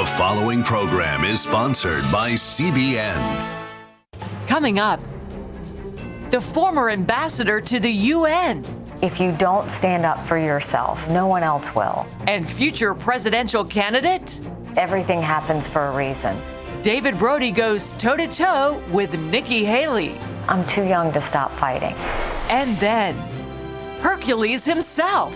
The following program is sponsored by CBN. Coming up, the former ambassador to the UN. If you don't stand up for yourself, no one else will. And future presidential candidate. Everything happens for a reason. David Brody goes toe-to-toe with Nikki Haley. I'm too young to stop fighting. And then, Hercules himself.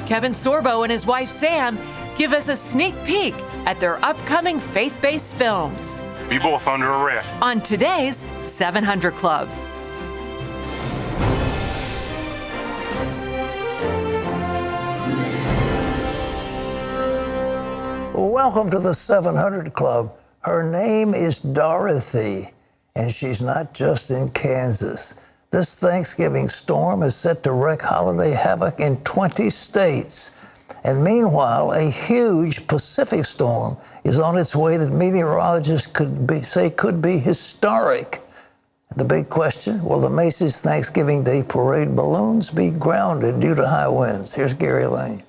Kevin Sorbo and his wife Sam give us a sneak peek at their upcoming faith-based films. Be both under arrest. On today's 700 Club. Welcome to the 700 Club. Her name is Dorothy, and she's not just in Kansas. This Thanksgiving storm is set to wreak holiday havoc in 20 states. And meanwhile, a huge Pacific storm is on its way that meteorologists could be historic. The big question, will the Macy's Thanksgiving Day Parade balloons be grounded due to high winds? Here's Gary Lane.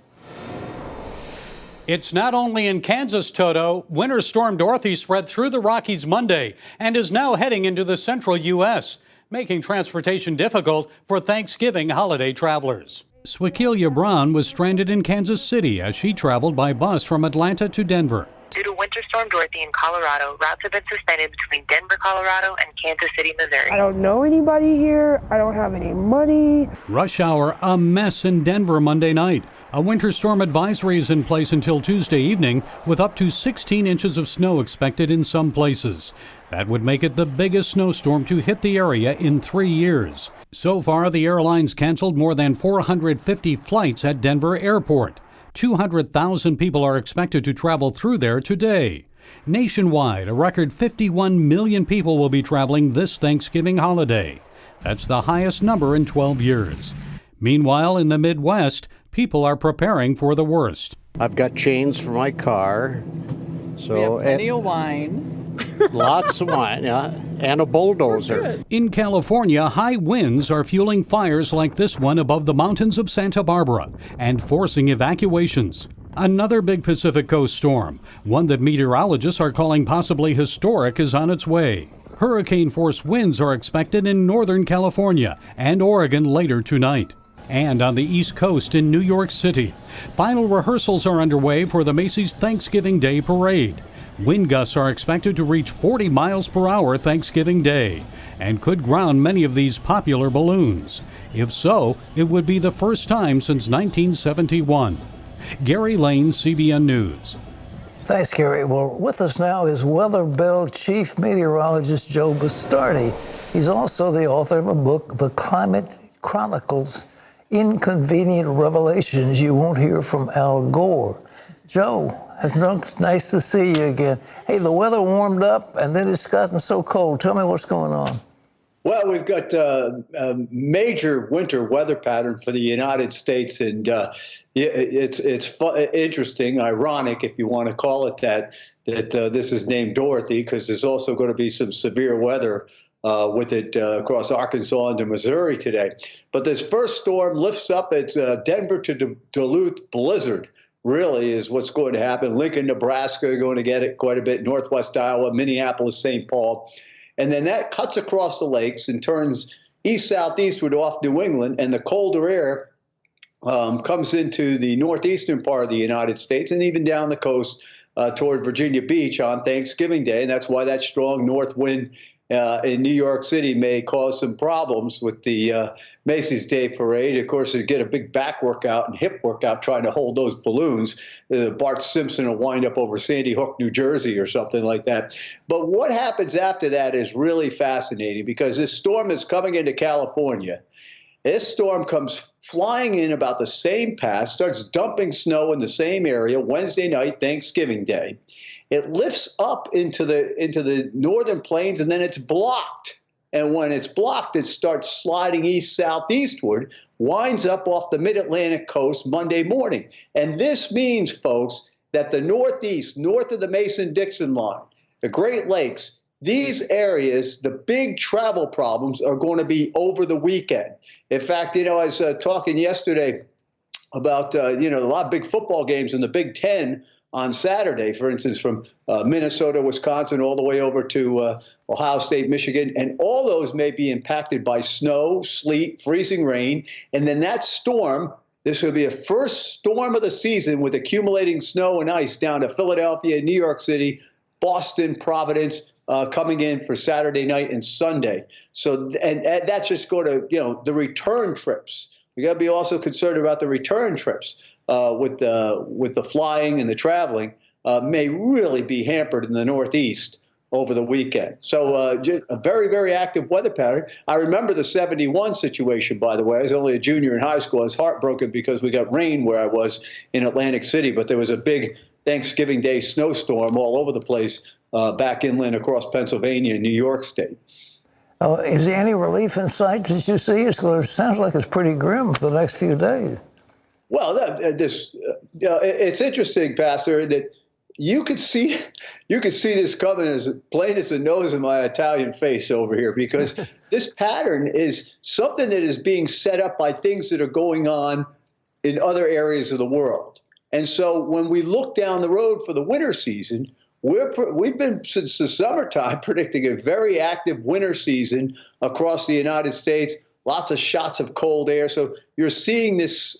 It's not only in Kansas, Toto. Winter Storm Dorothy spread through the Rockies Monday and is now heading into the central U.S., making transportation difficult for Thanksgiving holiday travelers. Swakilia Brown was stranded in Kansas City as she traveled by bus from Atlanta to Denver. Due to Winter Storm Dorothy in Colorado, routes have been suspended between Denver, Colorado and Kansas City, Missouri. I don't know anybody here. I don't have any money. Rush hour, a mess in Denver Monday night. A winter storm advisory is in place until Tuesday evening, with up to 16 inches of snow expected in some places. That would make it the biggest snowstorm to hit the area in 3 years. So far, the airlines canceled more than 450 flights at Denver Airport. 200,000 people are expected to travel through there today. Nationwide, a record 51 million people will be traveling this Thanksgiving holiday. That's the highest number in 12 years. Meanwhile, in the Midwest, people are preparing for the worst. I've got chains for my car. So we have plenty of wine. Lots of wine, and a bulldozer. In California, high winds are fueling fires like this one above the mountains of Santa Barbara and forcing evacuations. Another big Pacific Coast storm, one that meteorologists are calling possibly historic, is on its way. Hurricane-force winds are expected in Northern California and Oregon later tonight. And on the East Coast in New York City, final rehearsals are underway for the Macy's Thanksgiving Day Parade. Wind gusts are expected to reach 40 miles per hour Thanksgiving Day and could ground many of these popular balloons. If so, it would be the first time since 1971. Gary Lane, CBN News. Thanks, Gary. Well, with us now is Weather Bell Chief Meteorologist Joe Bastardi. He's also the author of a book, The Climate Chronicles, Inconvenient Revelations You Won't Hear from Al Gore. Joe, it's nice to see you again. Hey, the weather warmed up, and then it's gotten so cold. Tell me what's going on. Well, we've got a major winter weather pattern for the United States, and it's interesting, ironic, if you want to call it that this is named Dorothy, because there's also going to be some severe weather with it across Arkansas into Missouri today. But this first storm lifts up. It's Denver to Duluth blizzard. Really is what's going to happen. Lincoln, Nebraska are going to get it quite a bit. Northwest Iowa, Minneapolis, St. Paul. And then that cuts across the lakes and turns east-southeastward off New England. And the colder air comes into the northeastern part of the United States and even down the coast toward Virginia Beach on Thanksgiving Day. And that's why that strong north wind in New York City may cause some problems with the Macy's Day Parade. Of course, you get a big back workout and hip workout trying to hold those balloons. Bart Simpson will wind up over Sandy Hook, New Jersey or something like that. But what happens after that is really fascinating because this storm is coming into California. This storm comes flying in about the same path, starts dumping snow in the same area Wednesday night, Thanksgiving Day. It lifts up into the northern plains, and then it's blocked. And when it's blocked, it starts sliding east-southeastward, winds up off the mid-Atlantic coast Monday morning. And this means, folks, that the Northeast, north of the Mason-Dixon line, the Great Lakes, these areas, the big travel problems are going to be over the weekend. In fact, I was talking yesterday about, a lot of big football games in the Big Ten on Saturday, for instance, from Minnesota, Wisconsin, all the way over to Ohio State, Michigan, and all those may be impacted by snow, sleet, freezing rain. And then that storm, this will be a first storm of the season with accumulating snow and ice down to Philadelphia, New York City, Boston, Providence, coming in for Saturday night and Sunday. So, and that's just going to, the return trips. We got to be also concerned about the return trips with the flying and the traveling may really be hampered in the Northeast over the weekend. So just a very, very active weather pattern. I remember the 71 situation, by the way. I was only a junior in high school. I was heartbroken because we got rain where I was in Atlantic City, but there was a big Thanksgiving Day snowstorm all over the place back inland across Pennsylvania and New York State. Is there any relief in sight that you see? It sounds like it's pretty grim for the next few days. Well, it's interesting, Pastor, that you could see this coming as plain as the nose of my Italian face over here, because this pattern is something that is being set up by things that are going on in other areas of the world. And so when we look down the road for the winter season, we've been since the summertime predicting a very active winter season across the United States. Lots of shots of cold air. So you're seeing this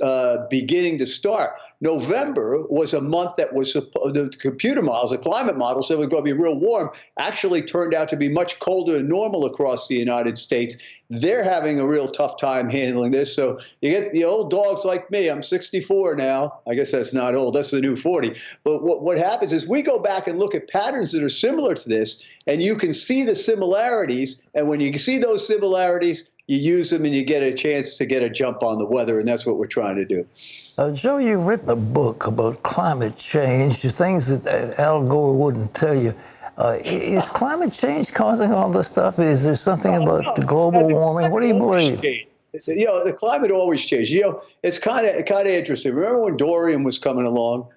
beginning to start. November was a month that was the computer models, the climate models said it was going to be real warm, actually turned out to be much colder than normal across the United States. They're having a real tough time handling this. So you get the old dogs like me. I'm 64 now. I guess that's not old. That's the new 40. But what happens is we go back and look at patterns that are similar to this, and you can see the similarities. And when you see those similarities, you use them and you get a chance to get a jump on the weather, and that's what we're trying to do. Joe, you've written a book about climate change, things that Al Gore wouldn't tell you. Is climate change causing all this stuff? Is there something about the global warming? What do you believe? The climate always changes. It's kind of interesting. Remember when Dorian was coming along?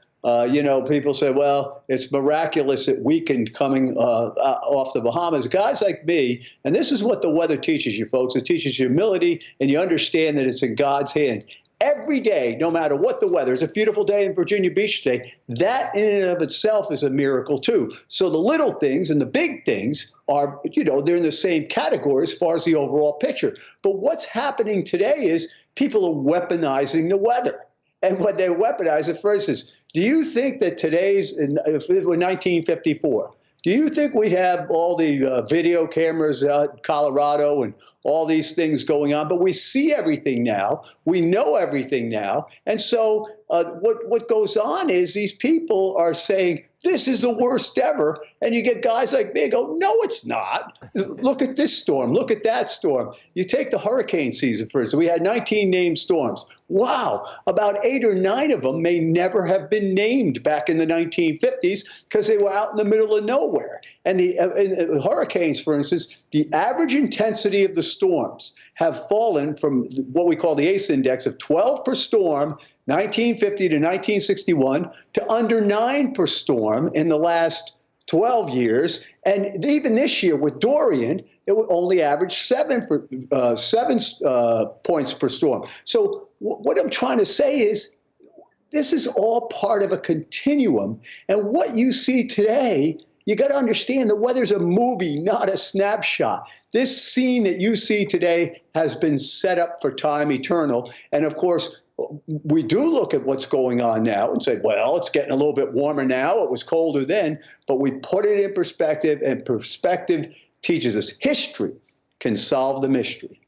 People say, well, it's miraculous it weakened coming off the Bahamas. Guys like me, and this is what the weather teaches you, folks. It teaches you humility, and you understand that it's in God's hands. Every day, no matter what the weather, it's a beautiful day in Virginia Beach today. That in and of itself is a miracle, too. So the little things and the big things are, they're in the same category as far as the overall picture. But what's happening today is people are weaponizing the weather. And when they weaponize it, for instance, do you think that if it were 1954, do you think we'd have all the video cameras out in Colorado and all these things going on? But we see everything now. We know everything now. And so what goes on is these people are saying, this is the worst ever. And you get guys like me go, no, it's not. Look at this storm. Look at that storm. You take the hurricane season, for instance. We had 19 named storms. Wow. About 8 or 9 of them may never have been named back in the 1950s because they were out in the middle of nowhere. And the hurricanes, for instance, the average intensity of the storms have fallen from what we call the ACE index of 12 per storm, 1950 to 1961, to under 9 per storm in the last 12 years. And even this year with Dorian, it would only average 7 points per storm. So what I'm trying to say is this is all part of a continuum. And what you see today, you got to understand the weather's a movie, not a snapshot. This scene that you see today has been set up for time eternal. And of course, we do look at what's going on now and say, well, it's getting a little bit warmer now. It was colder then. But we put it in perspective, and perspective teaches us history can solve the mystery.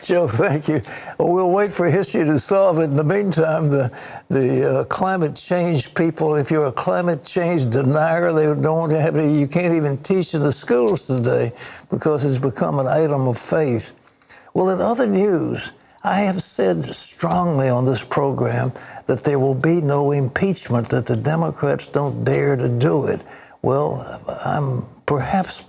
Joe, thank you. Well, we'll wait for history to solve it. In the meantime, the climate change people, if you're a climate change denier, they don't have any, you can't even teach in the schools today because it's become an item of faith. Well, in other news, I have said strongly on this program that there will be no impeachment, that the Democrats don't dare to do it. Well, I'm perhaps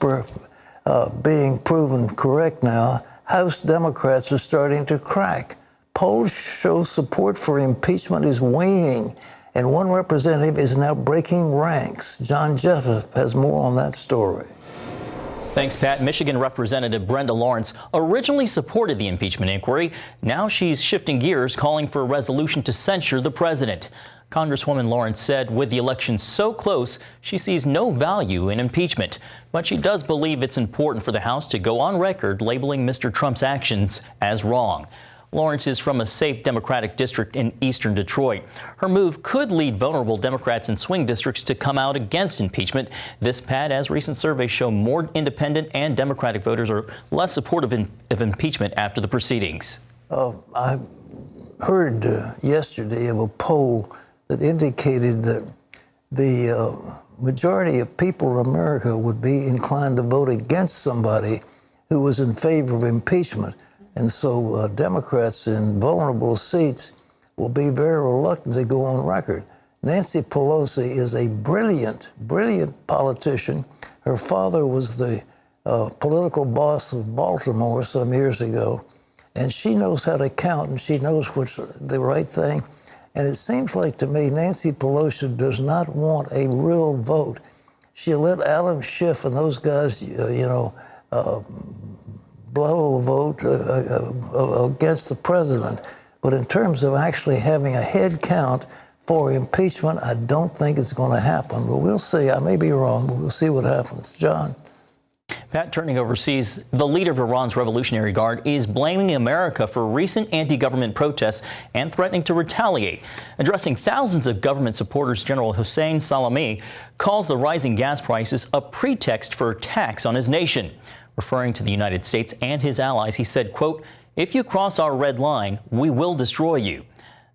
being proven correct now. House Democrats are starting to crack. Polls show support for impeachment is waning, and one representative is now breaking ranks. John Jessup has more on that story. Thanks, Pat. Michigan Representative Brenda Lawrence originally supported the impeachment inquiry. Now she's shifting gears, calling for a resolution to censure the president. Congresswoman Lawrence said with the election so close, she sees no value in impeachment. But she does believe it's important for the House to go on record labeling Mr. Trump's actions as wrong. Lawrence is from a safe Democratic district in eastern Detroit. Her move could lead vulnerable Democrats in swing districts to come out against impeachment. This, Pat, as recent surveys show, more independent and Democratic voters are less supportive of impeachment after the proceedings. I heard yesterday of a poll that indicated that the majority of people in America would be inclined to vote against somebody who was in favor of impeachment. And so Democrats in vulnerable seats will be very reluctant to go on record. Nancy Pelosi is a brilliant, brilliant politician. Her father was the political boss of Baltimore some years ago, and she knows how to count, and she knows what's the right thing. And it seems like to me Nancy Pelosi does not want a real vote. She let Adam Schiff and those guys, blow a vote against the president. But in terms of actually having a head count for impeachment, I don't think it's going to happen. But we'll see. I may be wrong, but we'll see what happens. John? Pat, turning overseas, the leader of Iran's Revolutionary Guard is blaming America for recent anti-government protests and threatening to retaliate. Addressing thousands of government supporters, General Hossein Salami calls the rising gas prices a pretext for attacks on his nation. Referring to the United States and his allies, he said, quote, "If you cross our red line, we will destroy you."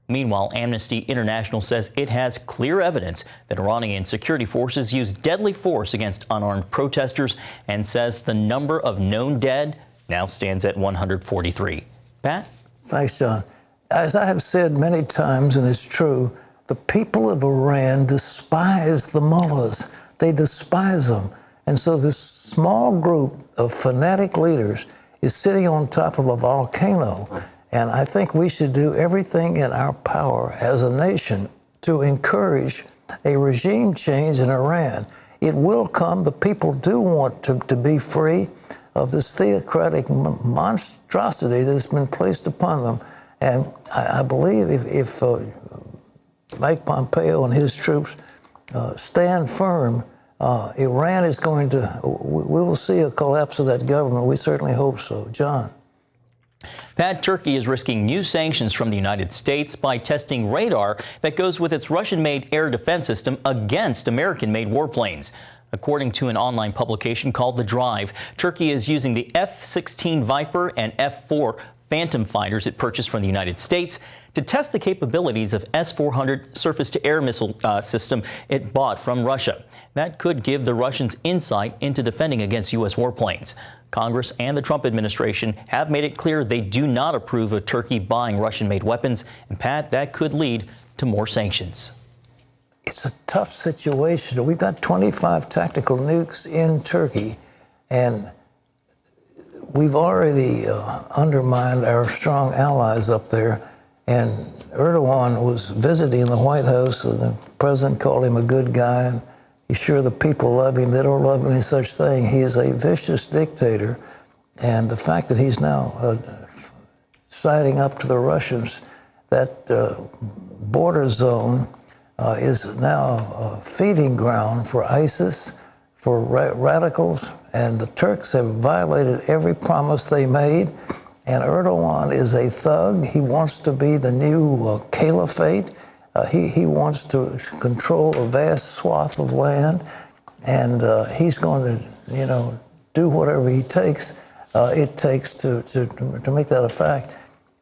Meanwhile, Amnesty International says it has clear evidence that Iranian security forces used deadly force against unarmed protesters and says the number of known dead now stands at 143. Pat? Thanks, John. As I have said many times, and it's true, the people of Iran despise the mullahs. They despise them. And so this small group of fanatic leaders is sitting on top of a volcano. And I think we should do everything in our power as a nation to encourage a regime change in Iran. It will come. The people do want to be free of this theocratic monstrosity that's been placed upon them. And I believe if Mike Pompeo and his troops stand firm, Iran is going to, we will see a collapse of that government. We certainly hope so. John? Pat, Turkey is risking new sanctions from the United States by testing radar that goes with its Russian-made air defense system against American-made warplanes. According to an online publication called The Drive, Turkey is using the F-16 Viper and F-4 Phantom fighters it purchased from the United States to test the capabilities of S-400 surface-to-air missile system it bought from Russia. That could give the Russians insight into defending against U.S. warplanes. Congress and the Trump administration have made it clear they do not approve of Turkey buying Russian-made weapons. And, Pat, that could lead to more sanctions. It's a tough situation. We've got 25 tactical nukes in Turkey, and we've already undermined our strong allies up there. And Erdogan was visiting the White House, and the president called him a good guy. And he's sure the people love him. They don't love any such thing. He is a vicious dictator. And the fact that he's now siding up to the Russians, that border zone is now a feeding ground for ISIS, for radicals. And the Turks have violated every promise they made. And Erdogan is a thug. He wants to be the new caliphate. He wants to control a vast swath of land. And he's going to, do whatever it takes to make that a fact.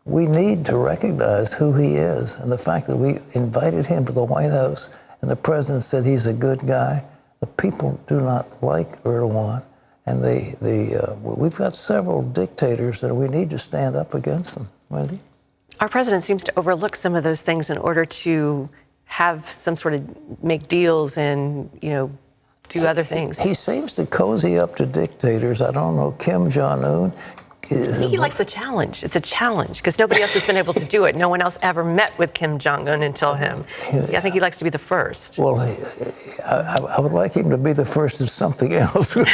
We need to recognize who he is. And the fact that we invited him to the White House and the president said he's a good guy. The people do not like Erdogan. And we've got several dictators that we need to stand up against them. Wendy? Our president seems to overlook some of those things in order to have some sort of make deals and, do other things. He seems to cozy up to dictators. I don't know, Kim Jong-un. I think he likes the challenge. It's a challenge because nobody else has been able to do it. No one else ever met with Kim Jong-un until him. I think he likes to be the first. Well, I would like him to be the first of something else. All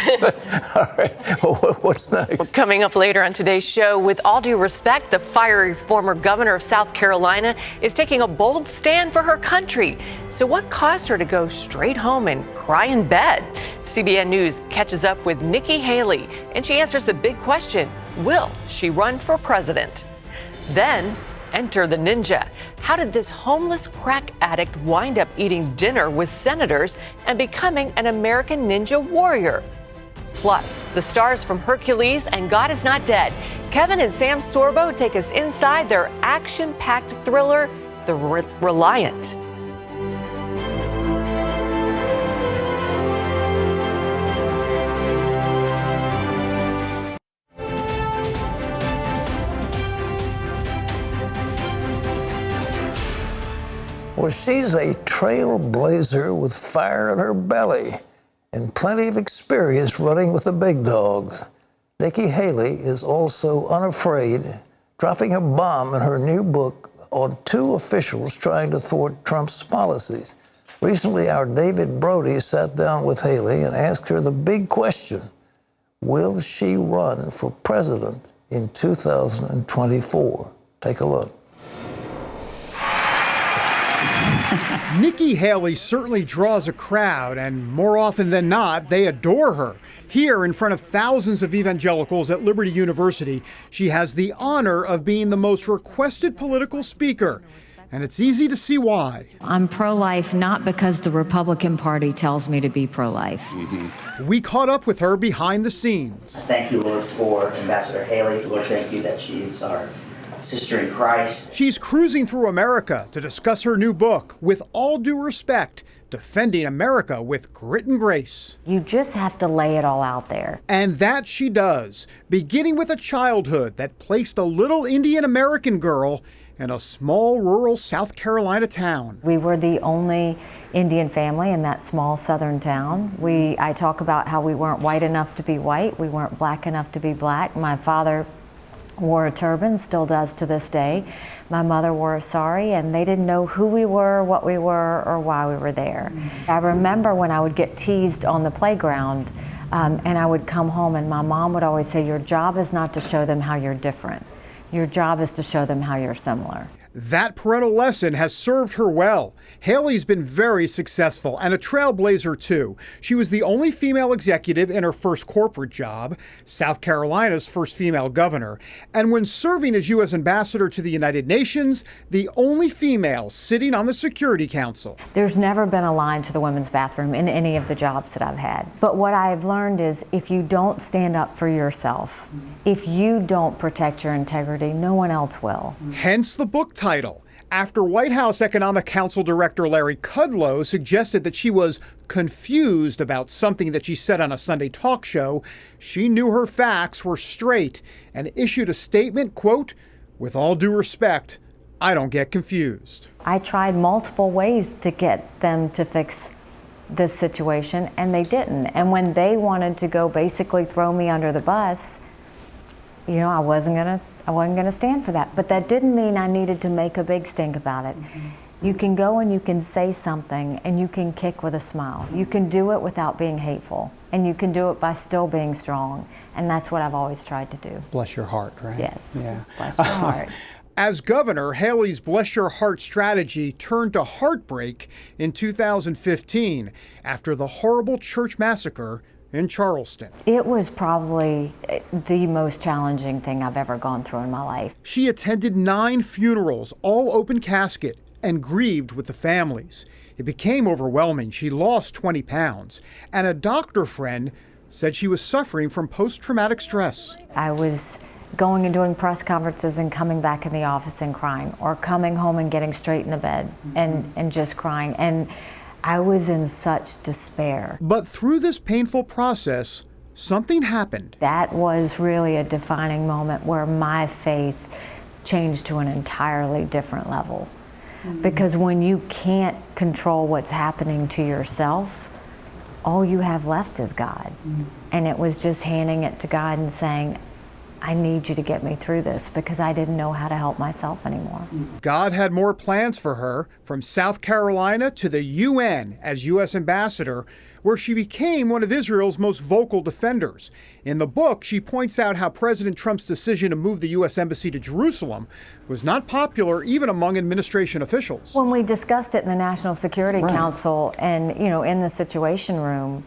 right, well, what's next? Well, coming up later on today's show, with all due respect, the fiery former governor of South Carolina is taking a bold stand for her country. So what caused her to go straight home and cry in bed? CBN News catches up with Nikki Haley, and she answers the big question: will she run for president? Then, enter the ninja. How did this homeless crack addict wind up eating dinner with senators and becoming an American ninja warrior? Plus, the stars from Hercules and God Is Not Dead, Kevin and Sam Sorbo, take us inside their action-packed thriller, The Reliant. Well, she's a trailblazer with fire in her belly and plenty of experience running with the big dogs. Nikki Haley is also unafraid, dropping a bomb in her new book on two officials trying to thwart Trump's policies. Recently, our David Brody sat down with Haley and asked her the big question: will she run for president in 2024? Take a look. Nikki Haley certainly draws a crowd, and more often than not, they adore her. Here, in front of thousands of evangelicals at Liberty University, she has the honor of being the most requested political speaker. And it's easy to see why. I'm pro-life not because the Republican Party tells me to be pro-life. We caught up with her behind the scenes. Thank you, Lord, for Ambassador Haley. Lord, thank you that she's our sister in Christ. She's cruising through America to discuss her new book, With All Due Respect, Defending America with Grit and Grace. You just have to lay it all out there. And that she does, beginning with a childhood that placed a little Indian American girl in a small rural South Carolina town. We were the only Indian family in that small southern town. I talk about how we weren't white enough to be white, we weren't black enough to be black. My father wore a turban, still does to this day. My mother wore a sari, and they didn't know who we were, what we were, or why we were there. I remember when I would get teased on the playground, and I would come home and my mom would always say, your job is not to show them how you're different. Your job is to show them how you're similar. That parental lesson has served her well. Haley's been very successful and a trailblazer too. She was the only female executive in her first corporate job, South Carolina's first female governor, and when serving as U.S. ambassador to the United Nations, the only female sitting on the Security Council. There's never been a line to the women's bathroom in any of the jobs that I've had. But what I've learned is if you don't stand up for yourself, if you don't protect your integrity, no one else will. Hence the book title. After White House Economic Council Director Larry Kudlow suggested that she was confused about something that she said on a Sunday talk show, she knew her facts were straight and issued a statement, quote, "With all due respect, I don't get confused." I tried multiple ways to get them to fix this situation, and they didn't. And when they wanted to go basically throw me under the bus, you know, I wasn't gonna stand for that. But that didn't mean I needed to make a big stink about it. You can go and you can say something and you can kick with a smile. You can do it without being hateful, and you can do it by still being strong. And that's what I've always tried to do. Bless your heart, right? Yes. Yeah. Bless your heart. As governor, Haley's Bless Your Heart strategy turned to heartbreak in 2015 after the horrible church massacre in Charleston. It was probably the most challenging thing I've ever gone through in my life. She attended 9 funerals, all open casket, and grieved with the families. It became overwhelming. She lost 20 pounds, and a doctor friend said she was suffering from post-traumatic stress. I was going and doing press conferences and coming back in the office and crying, or coming home and getting straight in the bed and just crying. And I was in such despair. But through this painful process, something happened. That was really a defining moment where my faith changed to an entirely different level. Because when you can't control what's happening to yourself, all you have left is God. And it was just handing it to God and saying, I need you to get me through this because I didn't know how to help myself anymore. God had more plans for her, from South Carolina to the UN as U.S. ambassador, where she became one of Israel's most vocal defenders. In the book, she points out how President Trump's decision to move the U.S. Embassy to Jerusalem was not popular even among administration officials. When we discussed it in the National Security Council and, in the Situation Room,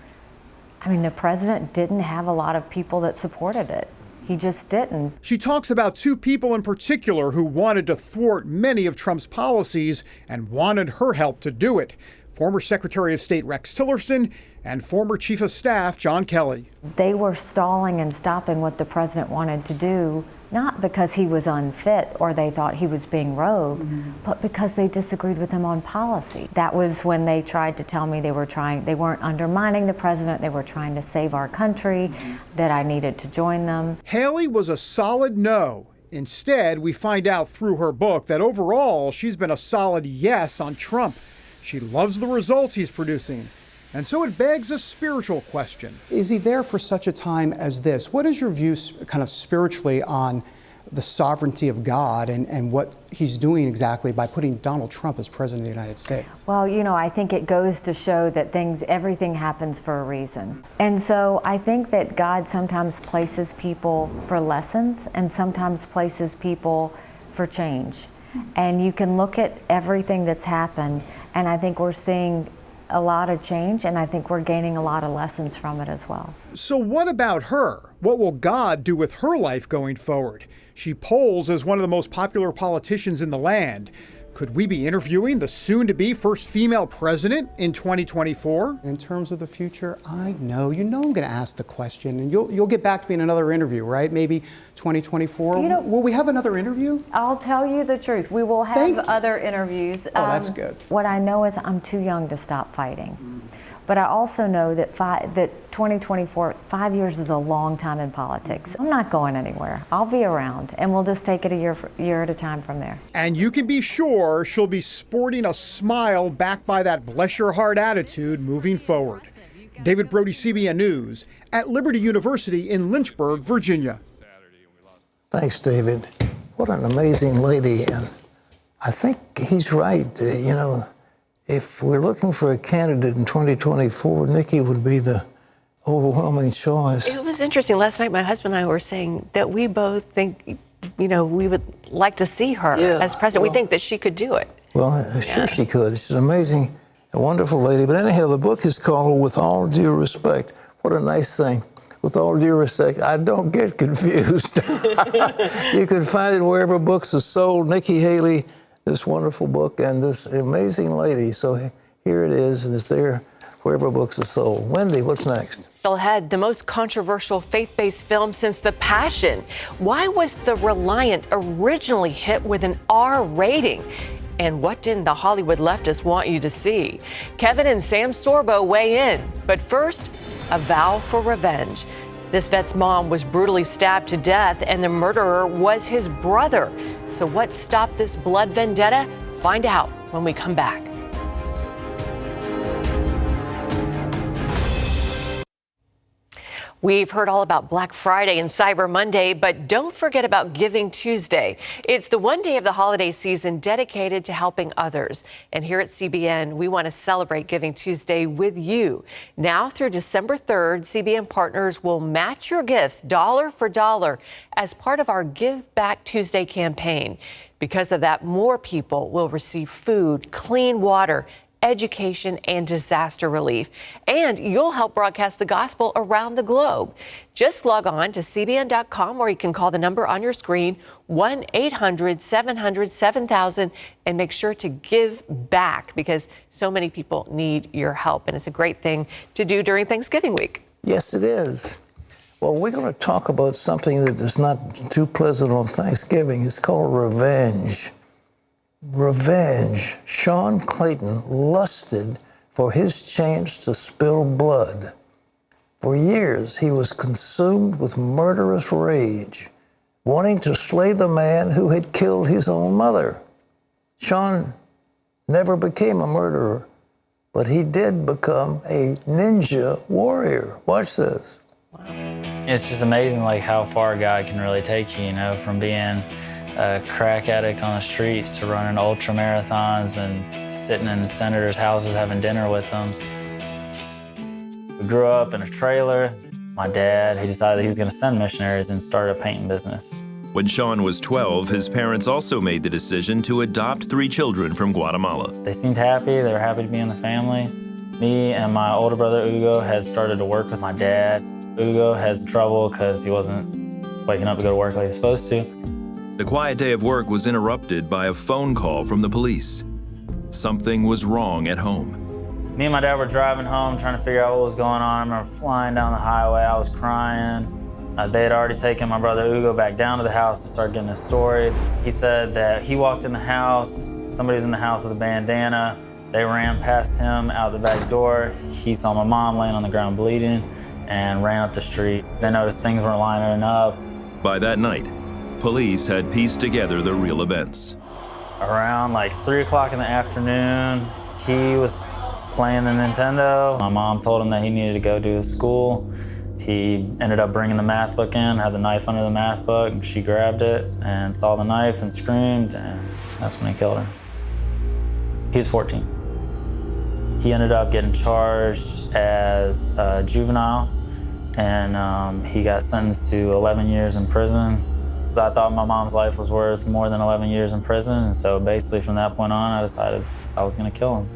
I mean, the president didn't have a lot of people that supported it. He just didn't. She talks about two people in particular who wanted to thwart many of Trump's policies and wanted her help to do it. Former Secretary of State Rex Tillerson and former Chief of Staff John Kelly. They were stalling and stopping what the president wanted to do, not because he was unfit or they thought he was being rogue, but because they disagreed with him on policy. That was when they tried to tell me they weren't undermining the president, they were trying to save our country, that I needed to join them. Haley was a solid no. Instead, we find out through her book that overall she's been a solid yes on Trump. She loves the results he's producing. And so it begs a spiritual question. Is he there for such a time as this? What is your view kind of spiritually on the sovereignty of God and what he's doing exactly by putting Donald Trump as president of the United States? Well, I think it goes to show that everything happens for a reason. And so I think that God sometimes places people for lessons and sometimes places people for change. And you can look at everything that's happened, and I think we're seeing a lot of change, and I think we're gaining a lot of lessons from it as well. So what about her? What will God do with her life going forward? She polls as one of the most popular politicians in the land. Could we be interviewing the soon-to-be first female president in 2024? In terms of the future, I know. I'm going to ask the question, and you'll get back to me in another interview, right? Maybe 2024. Will we have another interview? I'll tell you the truth. We will have other interviews. Oh, that's good. What I know is I'm too young to stop fighting. But I also know that 2024, 5 years is a long time in politics. I'm not going anywhere. I'll be around, and we'll just take it a year at a time from there. And you can be sure she'll be sporting a smile backed by that bless your heart attitude moving forward. David Brody, CBN News, at Liberty University in Lynchburg, Virginia. Thanks, David. What an amazing lady. And I think he's right. If we're looking for a candidate in 2024, Nikki would be the overwhelming choice. It was interesting. Last night, my husband and I were saying that we both think, we would like to see her as president. We think that she could do it. Well, sure she could. She's an amazing, a wonderful lady. But anyhow, the book is called With All Due Respect. What a nice thing. With all due respect, I don't get confused. You can find it wherever books are sold. Nikki Haley, this wonderful book, and this amazing lady. So here it is, and it's there wherever books are sold. Wendy, what's next? Still ahead, the most controversial faith-based film since The Passion. Why was The Reliant originally hit with an R rating? And what didn't the Hollywood leftists want you to see? Kevin and Sam Sorbo weigh in. But first, a vow for revenge. This vet's mom was brutally stabbed to death, and the murderer was his brother. So what stopped this blood vendetta? Find out when we come back. We've heard all about Black Friday and Cyber Monday, but don't forget about Giving Tuesday. It's the one day of the holiday season dedicated to helping others. And here at CBN, we want to celebrate Giving Tuesday with you. Now through December 3rd, CBN partners will match your gifts dollar for dollar as part of our Give Back Tuesday campaign. Because of that, more people will receive food, clean water, education, and disaster relief. And you'll help broadcast the gospel around the globe. Just log on to cbn.com, or you can call the number on your screen, 1-800-700-7000, and make sure to give back because so many people need your help. And it's a great thing to do during Thanksgiving week. Yes, it is. Well, we're going to talk about something that is not too pleasant on Thanksgiving. It's called revenge. Revenge. Sean Clayton lusted for his chance to spill blood. For years, he was consumed with murderous rage, wanting to slay the man who had killed his own mother. Sean never became a murderer, but he did become a ninja warrior. Watch this. Wow. It's just amazing like how far God can really take you, you know, from being a crack addict on the streets to running ultra marathons and sitting in senators' houses having dinner with them. We grew up in a trailer. My dad, he decided he was going to send missionaries and start a painting business. When Sean was 12, his parents also made the decision to adopt 3 children from Guatemala. They seemed happy. They were happy to be in the family. Me and my older brother, Hugo, had started to work with my dad. Hugo has trouble because he wasn't waking up to go to work like he was supposed to. The quiet day of work was interrupted by a phone call from the police. Something was wrong at home. Me and my dad were driving home trying to figure out what was going on. I remember flying down the highway. I was crying. They had already taken my brother Hugo back down to the house to start getting his story. He said that he walked in the house. Somebody was in the house with a bandana. They ran past him out the back door. He saw my mom laying on the ground bleeding and ran up the street. They noticed things weren't lining up. By that night, police had pieced together the real events. Around like 3 o'clock in the afternoon, he was playing the Nintendo. My mom told him that he needed to go to his school. He ended up bringing the math book in, had the knife under the math book, and she grabbed it and saw the knife and screamed, and that's when he killed her. He was 14. He ended up getting charged as a juvenile, and he got sentenced to 11 years in prison. I thought my mom's life was worth more than 11 years in prison, and so basically from that point on, I decided I was gonna kill him.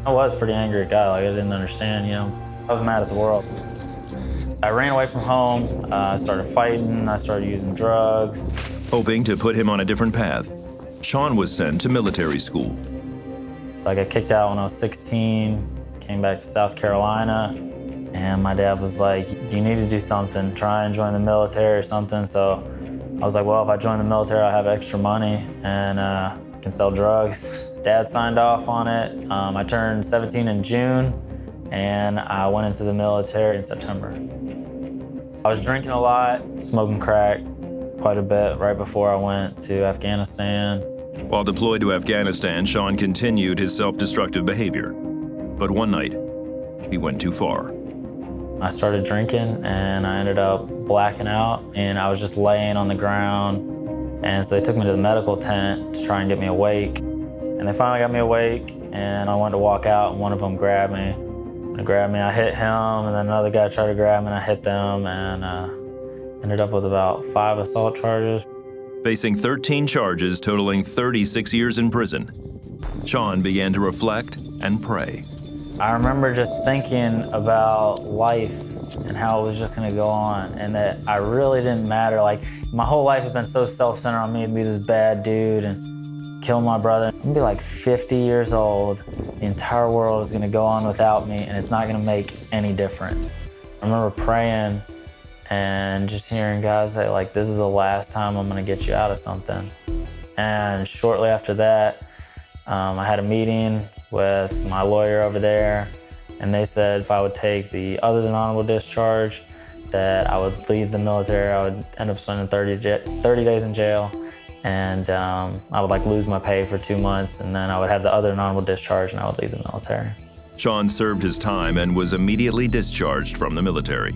I was a pretty angry guy, like I didn't understand, you know. I was mad at the world. I ran away from home, I started fighting, I started using drugs. Hoping to put him on a different path, Sean was sent to military school. So I got kicked out when I was 16, came back to South Carolina, and my dad was like, you need to do something, try and join the military or something. So I was like, well, if I join the military, I'll have extra money and can sell drugs. Dad signed off on it. I turned 17 in June, and I went into the military in September. I was drinking a lot, smoking crack quite a bit right before I went to Afghanistan. While deployed to Afghanistan, Sean continued his self-destructive behavior. But one night, he went too far. I started drinking and I ended up blacking out, and I was just laying on the ground. And so they took me to the medical tent to try and get me awake. And they finally got me awake, and I went to walk out, and one of them grabbed me. They grabbed me, I hit him, and then another guy tried to grab me, and I hit them, and ended up with about 5 assault charges. Facing 13 charges totaling 36 years in prison, Sean began to reflect and pray. I remember just thinking about life and how it was just gonna go on, and that I really didn't matter. Like, my whole life had been so self-centered on me to be this bad dude and kill my brother. I'm gonna be like 50 years old. The entire world is gonna go on without me, and it's not gonna make any difference. I remember praying and just hearing God say, like, this is the last time I'm gonna get you out of something. And shortly after that, I had a meeting with my lawyer over there, and they said if I would take the other than honorable discharge, that I would leave the military. I would end up spending 30 days in jail, and I would like lose my pay for 2 months, and then I would have the other than honorable discharge, and I would leave the military. Sean served his time and was immediately discharged from the military.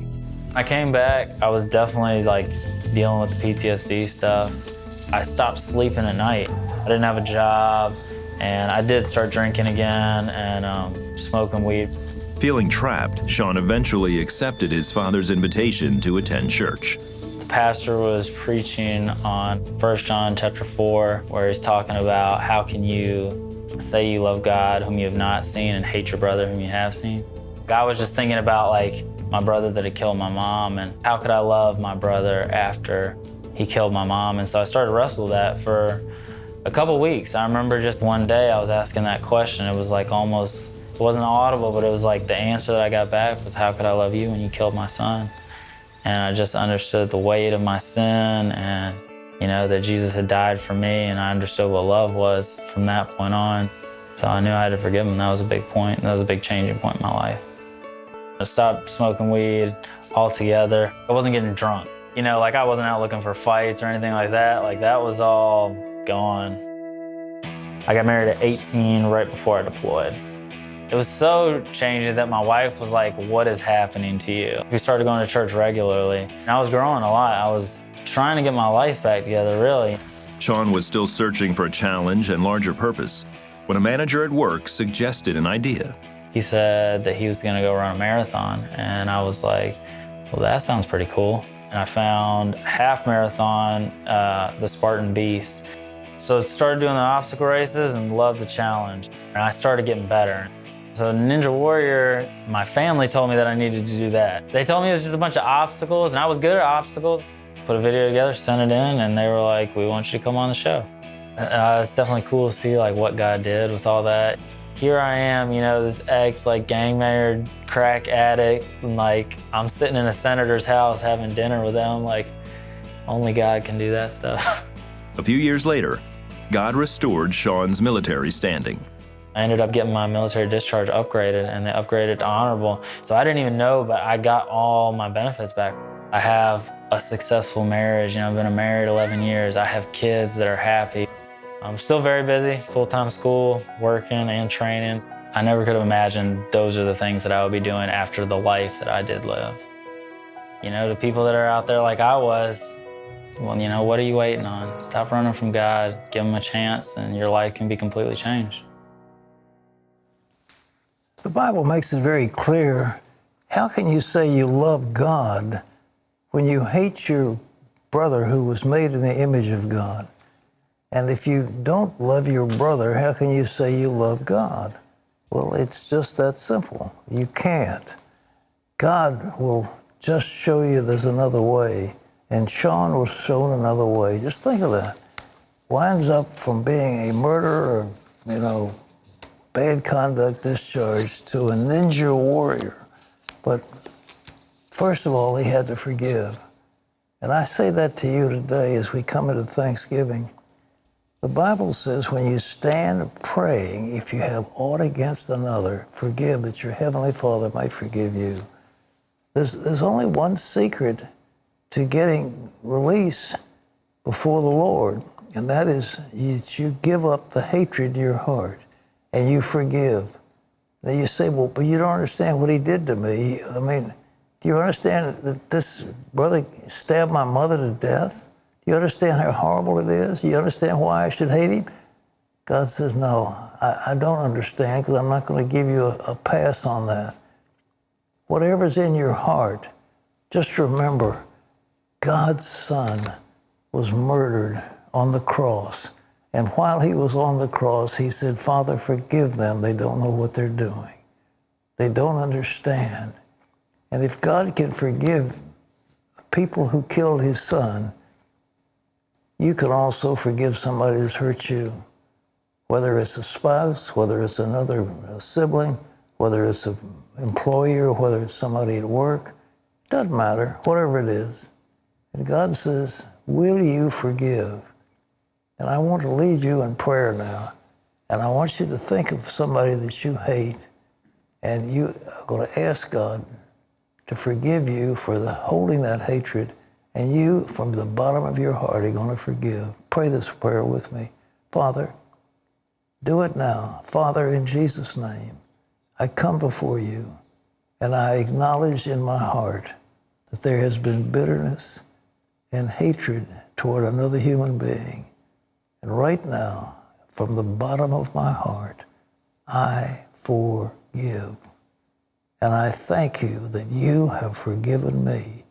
I came back, I was definitely like dealing with the PTSD stuff. I stopped sleeping at night. I didn't have a job, and I did start drinking again and smoking weed. Feeling trapped, Sean eventually accepted his father's invitation to attend church. The pastor was preaching on 1 John chapter 4, where he's talking about how can you say you love God whom you have not seen and hate your brother whom you have seen. I was just thinking about like my brother that had killed my mom, and how could I love my brother after he killed my mom? And so I started to wrestle with that for a couple weeks. I remember just one day I was asking that question. It was like almost, it wasn't audible, but it was like the answer that I got back was, how could I love you when you killed my son? And I just understood the weight of my sin, and you know, that Jesus had died for me, and I understood what love was from that point on. So I knew I had to forgive him. That was a big point. That was a big changing point in my life. I stopped smoking weed altogether. I wasn't getting drunk. You know, like I wasn't out looking for fights or anything like that. Like that was all gone. I got married at 18 right before I deployed. It was so changing that my wife was like, what is happening to you? We started going to church regularly. And I was growing a lot. I was trying to get my life back together, really. Sean was still searching for a challenge and larger purpose when a manager at work suggested an idea. He said that he was going to go run a marathon. And I was like, well, that sounds pretty cool. And I found half marathon, the Spartan Beast. So I started doing the obstacle races and loved the challenge. And I started getting better. So Ninja Warrior, my family told me that I needed to do that. They told me it was just a bunch of obstacles, and I was good at obstacles. Put a video together, sent it in, and they were like, we want you to come on the show. It's definitely cool to see like what God did with all that. Here I am, you know, this ex like gang married crack addict, and like I'm sitting in a senator's house having dinner with them. Like only God can do that stuff. A few years later, God restored Sean's military standing. I ended up getting my military discharge upgraded, and they upgraded to honorable. So I didn't even know, but I got all my benefits back. I have a successful marriage. You know, I've been married 11 years. I have kids that are happy. I'm still very busy, full-time school, working and training. I never could have imagined those are the things that I would be doing after the life that I did live. You know, the people that are out there like I was, well, you know, what are you waiting on? Stop running from God, give him a chance, and your life can be completely changed. The Bible makes it very clear. How can you say you love God when you hate your brother who was made in the image of God? And if you don't love your brother, how can you say you love God? Well, it's just that simple. You can't. God will just show you there's another way. And Sean was shown another way. Just think of that. Winds up from being a murderer, or, you know, bad conduct discharge to a ninja warrior. But first of all, he had to forgive. And I say that to you today as we come into Thanksgiving. The Bible says when you stand praying, if you have aught against another, forgive that your heavenly Father might forgive you. There's only one secret to getting release before the Lord, and that is you give up the hatred in your heart. And you forgive. Now you say, well, but you don't understand what he did to me. I mean, do you understand that this brother stabbed my mother to death? Do you understand how horrible it is? Do you understand why I should hate him? God says, no, I don't understand, because I'm not going to give you a pass on that. Whatever's in your heart, just remember, God's Son was murdered on the cross. And while he was on the cross, he said, Father, forgive them. They don't know what they're doing. They don't understand. And if God can forgive people who killed his son, you can also forgive somebody who's hurt you. Whether it's a spouse, whether it's another sibling, whether it's an employer, whether it's somebody at work, doesn't matter, whatever it is. And God says, will you forgive? And I want to lead you in prayer now. And I want you to think of somebody that you hate, and you are going to ask God to forgive you for holding that hatred, and you, from the bottom of your heart, are going to forgive. Pray this prayer with me. Father, do it now. Father, in Jesus' name, I come before you, and I acknowledge in my heart that there has been bitterness and hatred toward another human being. And right now, from the bottom of my heart, I forgive. And I thank you that you have forgiven me.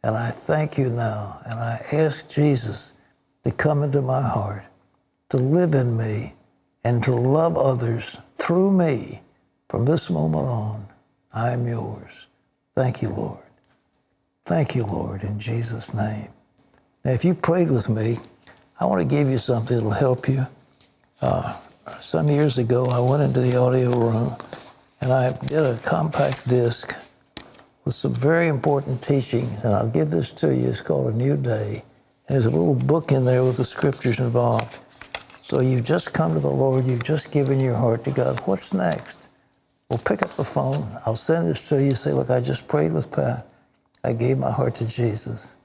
And I thank you now. And I ask Jesus to come into my heart, to live in me, and to love others through me. From this moment on, I am yours. Thank you, Lord. Thank you, Lord, in Jesus' name. Now, if you prayed with me, I want to give you something that will help you. Some years ago, I went into the audio room and I did a compact disc with some very important teachings, and I'll give this to you. It's called A New Day. And there's a little book in there with the scriptures involved. So you've just come to the Lord, you've just given your heart to God. What's next? Well, pick up the phone. I'll send this to you. Say, look, I just prayed with Pat. I gave my heart to Jesus.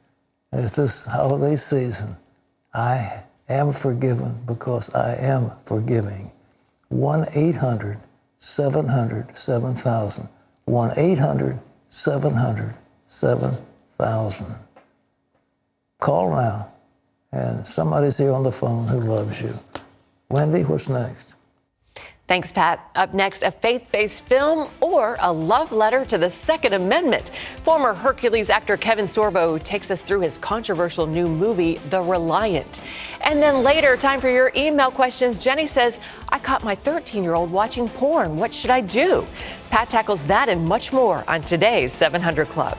And it's this holiday season. I am forgiven because I am forgiving. 1-800-848-8255. 1-800-700-7000. 1-800-700-7000. Call now, and somebody's here on the phone who loves you. Wendy, what's next? Thanks, Pat. Up next, a faith-based film or a love letter to the Second Amendment. Former Hercules actor Kevin Sorbo takes us through his controversial new movie, The Reliant. And then later, time for your email questions. Jenny says, I caught my 13-year-old watching porn. What should I do? Pat tackles that and much more on today's 700 Club.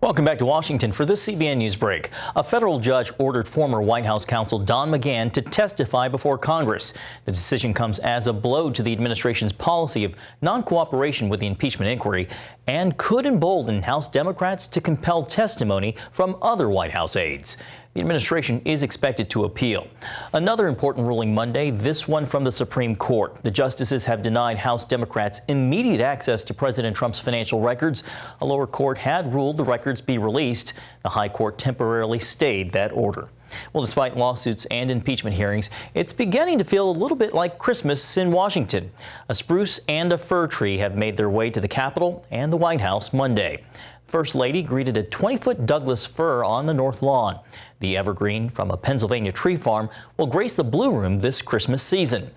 Welcome back to Washington for this CBN News break. A federal judge ordered former White House counsel Don McGahn to testify before Congress. The decision comes as a blow to the administration's policy of non-cooperation with the impeachment inquiry and could embolden House Democrats to compel testimony from other White House aides. The administration is expected to appeal. Another important ruling Monday, this one from the Supreme Court. The justices have denied House Democrats immediate access to President Trump's financial records. A lower court had ruled the records be released. The high court temporarily stayed that order. Well, despite lawsuits and impeachment hearings, it's beginning to feel a little bit like Christmas in Washington. A spruce and a fir tree have made their way to the Capitol and the White House Monday. First Lady greeted a 20-foot Douglas fir on the north lawn. The evergreen from a Pennsylvania tree farm will grace the Blue Room this Christmas season.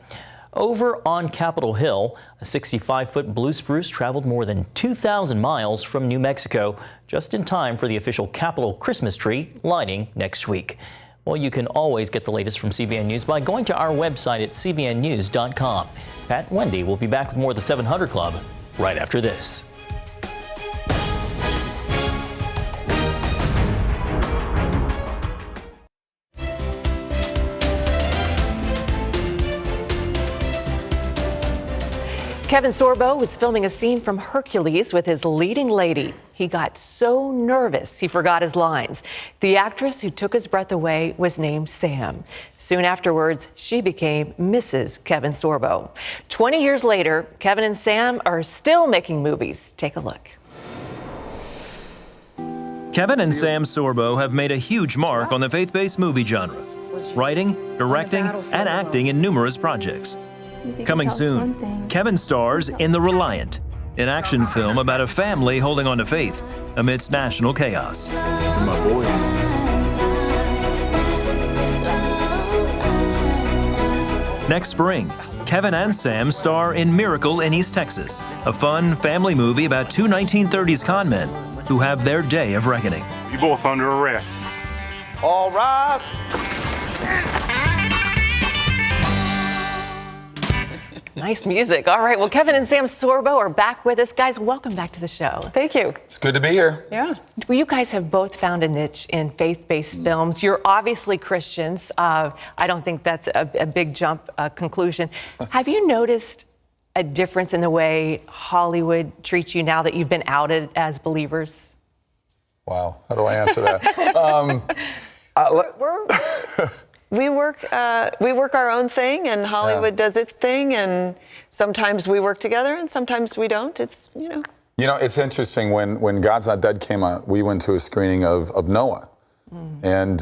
Over on Capitol Hill, a 65-foot blue spruce traveled more than 2,000 miles from New Mexico, just in time for the official Capitol Christmas tree lighting next week. Well, you can always get the latest from CBN News by going to our website at cbnnews.com. Pat and Wendy will be back with more of the 700 Club right after this. Kevin Sorbo was filming a scene from Hercules with his leading lady. He got so nervous he forgot his lines. The actress who took his breath away was named Sam. Soon afterwards, she became Mrs. Kevin Sorbo. 20 years later, Kevin and Sam are still making movies. Take a look. Kevin and Sam Sorbo have made a huge mark on the faith-based movie genre, writing, directing, and acting in numerous projects. Coming soon, Kevin stars in The Reliant, an action film about a family holding on to faith amidst national chaos. Next spring, Kevin and Sam star in Miracle in East Texas, a fun family movie about two 1930s con men who have their day of reckoning. You both under arrest. All rise. Nice music. All right. Well, Kevin and Sam Sorbo are back with us. Guys, welcome back to the show. Thank you. It's good to be here. Yeah. Well, you guys have both found a niche in faith-based films. You're obviously Christians. I don't think that's a big jump conclusion. Have you noticed a difference in the way Hollywood treats you now that you've been outed as believers? Wow. How do I answer that? We work our own thing, and Hollywood does its thing, and sometimes we work together, and sometimes we don't. It's, you know. You know, it's interesting. When God's Not Dead came out, we went to a screening of Noah. And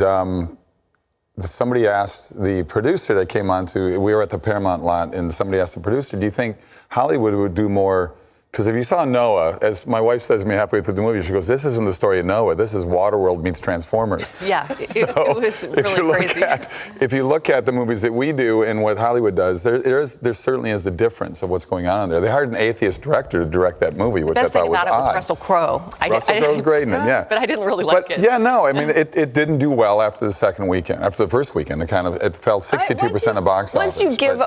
somebody asked the producer that came on to, we were at the Paramount lot, and somebody asked the producer, do you think Hollywood would do more? Because if you saw Noah, as my wife says to me halfway through the movie, she goes, this isn't the story of Noah. This is Waterworld meets Transformers. Yeah, it was really crazy. If you look at the movies that we do and what Hollywood does, there certainly is the difference of what's going on there. They hired an atheist director to direct that movie, which I thought was odd. The best thing about it was Russell Crowe. Russell Crowe's great in it, yeah. But I didn't really like it. Yeah, no, I mean, it didn't do well after the second weekend. After the first weekend, it fell 62% of box office.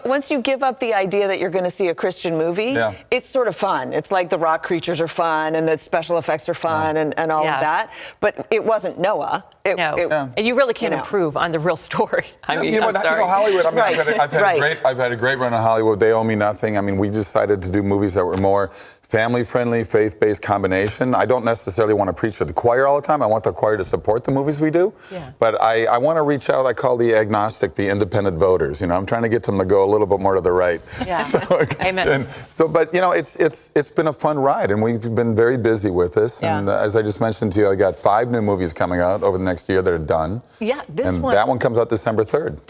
Once you give up the idea that you're going to see a Christian movie, it's sort of fun. It's like the rock creatures are fun and the special effects are fun and all of that. But it wasn't Noah. And you really can't improve on the real story. I mean, I'm sorry. Hollywood, I mean, I've had a great run in Hollywood. They owe me nothing. I mean, we decided to do movies that were more family-friendly, faith-based combination. I don't necessarily want to preach to the choir all the time. I want the choir to support the movies we do. Yeah. But I want to reach out. I call the agnostic the independent voters. You know, I'm trying to get them to go a little bit more to the right. Yeah. Amen. But you know, it's been a fun ride, and we've been very busy with this. Yeah. And as I just mentioned to you, I got 5 new movies coming out over the next year that are done. Yeah, that one comes out December 3rd.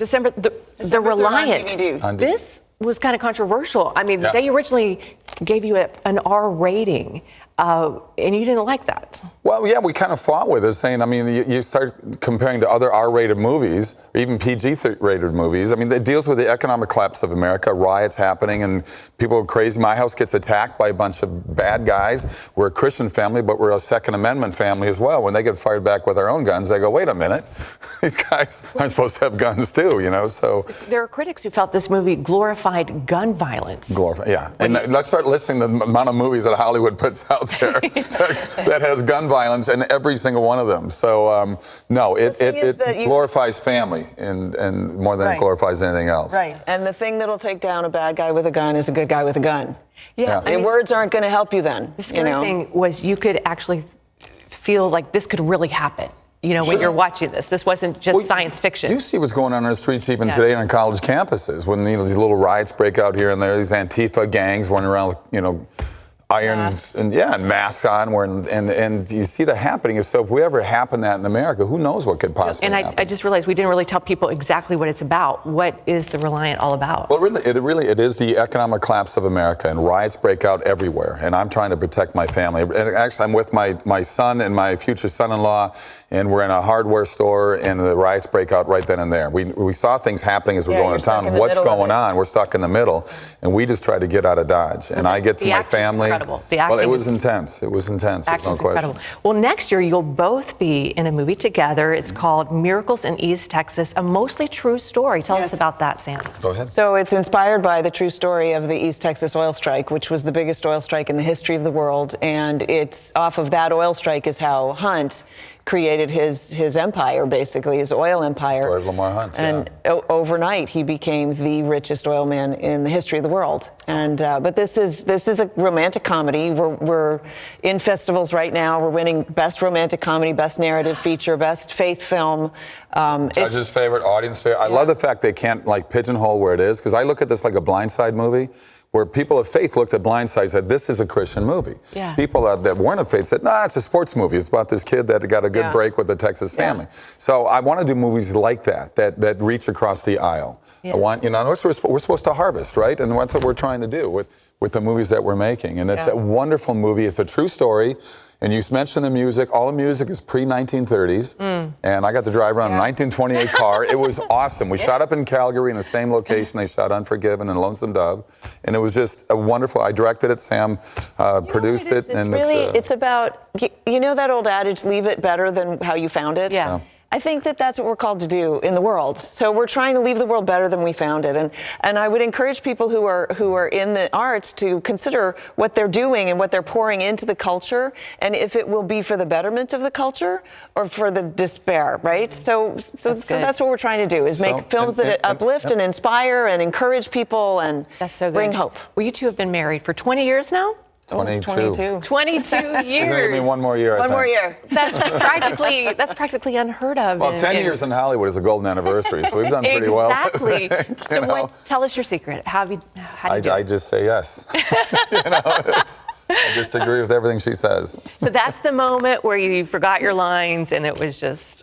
The Reliant. This was kind of controversial. I mean, they originally gave you an R rating, and you didn't like that. Well, yeah, we kind of fought with it, saying, I mean, you start comparing to other R-rated movies, even PG-rated movies. I mean, it deals with the economic collapse of America, riots happening, and people are crazy. My house gets attacked by a bunch of bad guys. We're a Christian family, but we're a Second Amendment family as well. When they get fired back with our own guns, they go, wait a minute, these guys aren't supposed to have guns too, you know, so. There are critics who felt this movie glorified gun violence. Yeah, and let's start listing the amount of movies that Hollywood puts out there that has gun violence in every single one of them. So no, it glorifies family and more than it glorifies anything else. Right. And the thing that'll take down a bad guy with a gun is a good guy with a gun. Yeah. I mean, words aren't going to help you then. The scary thing was you could actually feel like this could really happen. You know, when you're watching this. This wasn't just science fiction. You see what's going on the streets even today on college campuses when these little riots break out here and there, these Antifa gangs running around, you know, irons and masks on, and you see that happening. So if we ever happen that in America, who knows what could possibly happen? And I just realized we didn't really tell people exactly what it's about. What is The Reliant all about? Well, it is the economic collapse of America, and riots break out everywhere. And I'm trying to protect my family. And actually, I'm with my son and my future son-in-law, and we're in a hardware store, and the riots break out right then and there. We saw things happening as we're going to town. What's going on? We're stuck in the middle, and we just try to get out of Dodge. And I get to my family. Well, it was intense. It was intense. There's no question. Incredible. Well, next year you'll both be in a movie together. It's called Miracles in East Texas, a mostly true story. Tell us about that, Sam. Go ahead. So it's inspired by the true story of the East Texas oil strike, which was the biggest oil strike in the history of the world. And it's off of that oil strike is how Hunt created his empire, basically his oil empire. Story of Lamar Hunt. And overnight he became the richest oil man in the history of the world. And but this is a romantic comedy. We're in festivals right now. We're winning best romantic comedy, best narrative feature, best faith film. Judge's favorite, audience favorite. I love the fact they can't like pigeonhole where it is, because I look at this like a Blind Side movie, where people of faith looked at Blind Side and said, this is a Christian movie. Yeah. People that weren't of faith said, nah, it's a sports movie. It's about this kid that got a good break with the Texas family. So I want to do movies like that reach across the aisle. I want, you know, we're supposed to harvest, right? And that's what we're trying to do with the movies that we're making. And it's a wonderful movie. It's a true story. And you mentioned the music. All the music is pre-1930s. And I got to drive around a 1928 car. It was awesome. We shot up in Calgary in the same location they shot Unforgiven and Lonesome Dove. And it was just a wonderful. I directed it. Sam produced it. And it's about, you know that old adage, leave it better than how you found it? Yeah. I think that's what we're called to do in the world. So we're trying to leave the world better than we found it. And I would encourage people who are in the arts to consider what they're doing and what they're pouring into the culture, and if it will be for the betterment of the culture or for the despair, right? So that's what we're trying to do, is make films that uplift and inspire and encourage people and bring hope. Well, you two have been married for 20 years now? 22. 22 years. She's gonna give me one more year. One more year. That's practically unheard of. Well, 10 years in Hollywood is a golden anniversary, so we've done pretty well. Exactly. So tell us your secret. How do you do it? I just say yes. You know, I just agree with everything she says. So that's the moment where you forgot your lines, and it was just.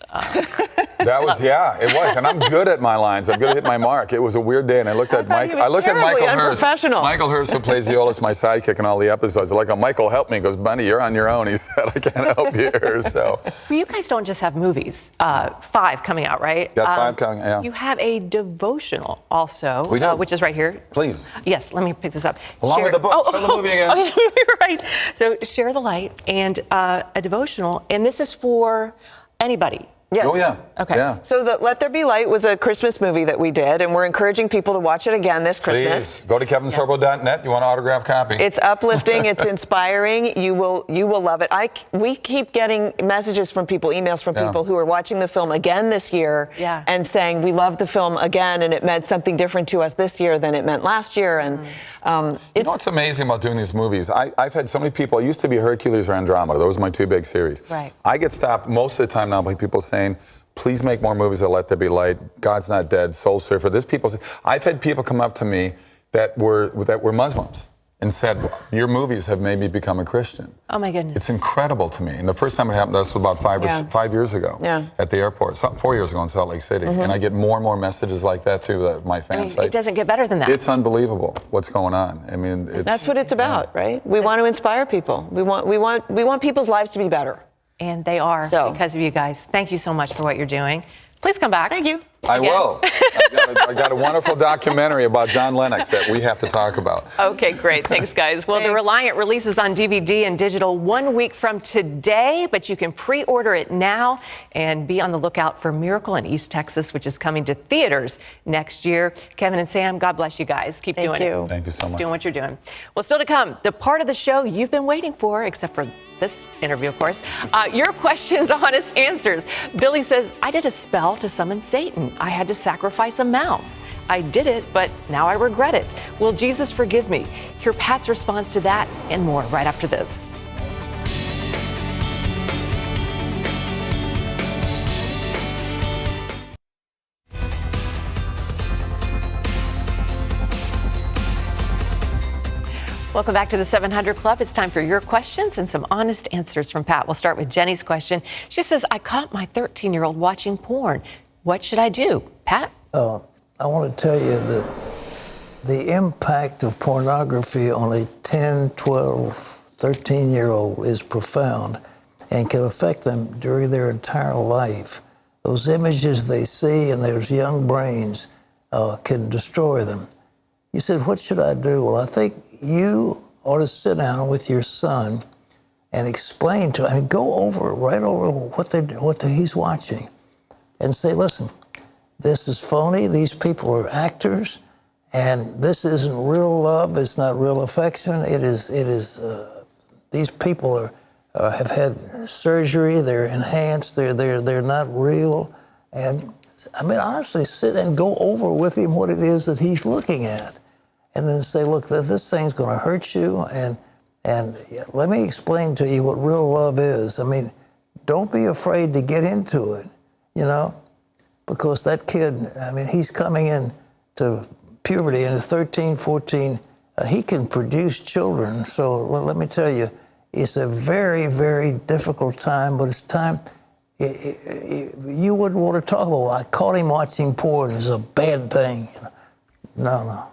That was it was, and I'm good at my lines. I'm good at hitting my mark. It was a weird day, and I looked at Michael Hurst. Michael Hurst, who plays Violas, my sidekick in all the episodes. I'm like, oh, Michael, help me. He goes, Bunny, you're on your own. He said, I can't help you here. So. Well, you guys don't just have movies. 5 coming out, right? Got 5 coming. Yeah. You have a devotional also, we do. Which is right here. Please. Yes. Let me pick this up. Along with the book. Show the movie again. Right. So Share the Light and a devotional, and this is for anybody. Yes. Oh, yeah. Okay. Yeah. So Let There Be Light was a Christmas movie that we did, and we're encouraging people to watch it again this Christmas. Please, go to kevinsorbo.net. You want an autographed copy? It's uplifting. It's inspiring. You will love it. We keep getting messages from people, emails from people who are watching the film again this year and saying, we love the film again, and it meant something different to us this year than it meant last year. And you know what's amazing about doing these movies? I've had so many people. It used to be Hercules or Andromeda. Those were my two big series. Right. I get stopped most of the time now by people saying, please make more movies that Let There Be Light, God's Not Dead, Soul Surfer. I've had people come up to me that were Muslims and said, your movies have made me become a Christian. Oh my goodness. It's incredible to me. And the first time it happened, this was about 5 years ago at the airport, 4 years ago in Salt Lake City. And I get more and more messages like that to my fan site. It doesn't get better than that. It's unbelievable what's going on. I mean, that's what it's about, right? We want to inspire people. We want people's lives to be better. And they are because of you guys. Thank you so much for what you're doing. Please come back. Thank you. I will. I got a wonderful documentary about John Lennox that we have to talk about. Okay, great. Thanks, guys. Well, The Reliant releases on DVD and digital 1 week from today, but you can pre-order it now and be on the lookout for Miracle in East Texas, which is coming to theaters next year. Kevin and Sam, God bless you guys. Keep doing it. Thank you so much. Doing what you're doing. Well, still to come, the part of the show you've been waiting for, except for this interview, of course. Your questions, honest answers. Billy says, I did a spell to summon Satan. I had to sacrifice a mouse. I did it, but now I regret it. Will Jesus forgive me? Hear Pat's response to that and more right after this. Welcome back to the 700 Club. It's time for your questions and some honest answers from Pat. We'll start with Jenny's question. She says, I caught my 13-year-old watching porn. What should I do? Pat? I want to tell you that the impact of pornography on a 10, 12, 13-year-old is profound and can affect them during their entire life. Those images they see in those young brains can destroy them. You said, what should I do? Well, I think you ought to sit down with your son and explain to him, go right over what he's watching and say, listen, this is phony. These people are actors, and this isn't real love. It's not real affection. It is. These people have had surgery. They're enhanced. They're not real. And I mean, honestly, sit and go over with him what it is that he's looking at. And then say, look, this thing's going to hurt you, and let me explain to you what real love is. I mean, don't be afraid to get into it, because that kid, I mean, he's coming into puberty, and at 13, 14, he can produce children. So let me tell you, it's a very, very difficult time, but it's time you wouldn't want to talk about, well, I caught him watching porn. It's a bad thing. No.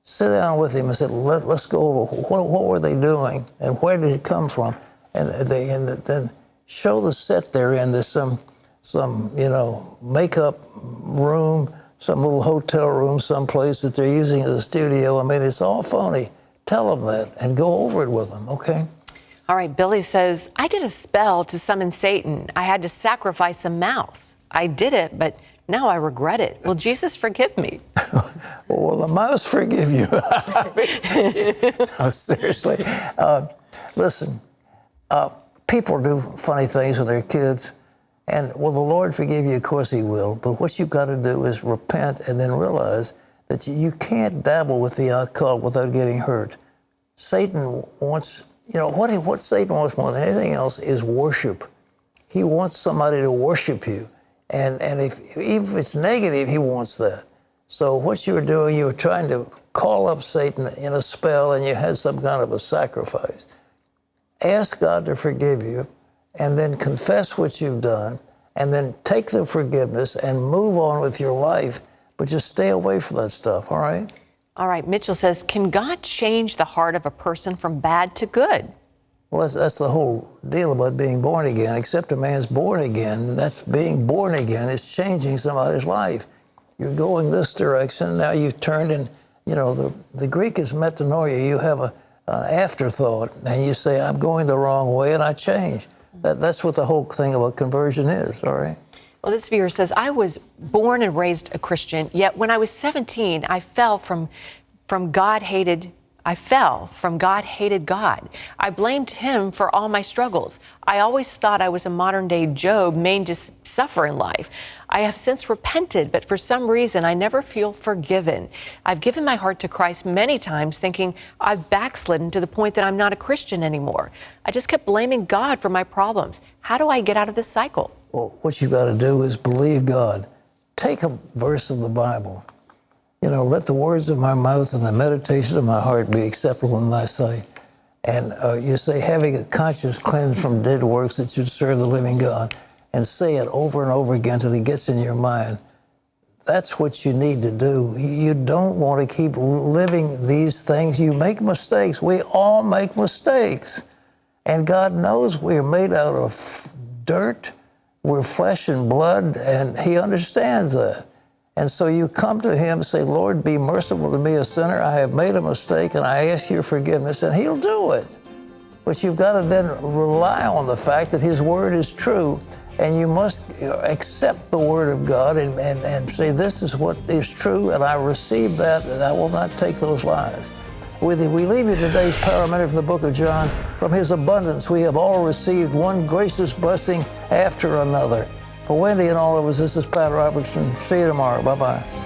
Sit down with him and say, let's go over what were they doing and where did it come from, and then show the set they're in. There's some makeup room, some little hotel room, someplace that they're using as a studio. I mean, it's all phony. Tell them that and go over it with them, okay? All right, Billy says, I did a spell to summon Satan. I had to sacrifice a mouse. I did it, but now I regret it. Will Jesus forgive me? Well, the mouse forgive you. No, seriously. Listen, people do funny things with their kids, and will the Lord forgive you? Of course he will. But what you've got to do is repent and then realize that you can't dabble with the occult without getting hurt. Satan wants, what Satan wants more than anything else is worship. He wants somebody to worship you. And even if it's negative, he wants that. So what you were doing, you were trying to call up Satan in a spell, and you had some kind of a sacrifice. Ask God to forgive you, and then confess what you've done, and then take the forgiveness and move on with your life, but just stay away from that stuff, all right? All right, Mitchell says, can God change the heart of a person from bad to good? Well, that's the whole deal about being born again. Except a man's born again, that's being born again. It's changing somebody's life. You're going this direction, now you've turned in, the Greek is metanoia. You have an afterthought, and you say, I'm going the wrong way, and I change. That's what the whole thing about conversion is, all right? Well, this viewer says, I was born and raised a Christian, yet when I was 17, I fell from God-hated God. I blamed him for all my struggles. I always thought I was a modern-day Job, made to suffer in life. I have since repented, but for some reason, I never feel forgiven. I've given my heart to Christ many times, thinking I've backslidden to the point that I'm not a Christian anymore. I just kept blaming God for my problems. How do I get out of this cycle? Well, what you've got to do is believe God. Take a verse of the Bible. You know, let the words of my mouth and the meditation of my heart be acceptable in thy sight. And you say, having a conscience cleansed from dead works that should serve the living God. And say it over and over again until it gets in your mind. That's what you need to do. You don't want to keep living these things. You make mistakes. We all make mistakes. And God knows we're made out of dirt. We're flesh and blood, and he understands that. And so you come to him and say, Lord, be merciful to me, a sinner. I have made a mistake, and I ask your forgiveness, and he'll do it. But you've got to then rely on the fact that his word is true, and you must accept the word of God and say, this is what is true, and I receive that, and I will not take those lies. We leave you today's power minute from the book of John. From his abundance, we have all received one gracious blessing after another. For Wendy and all of us, this is Pat Robertson. See you tomorrow. Bye-bye.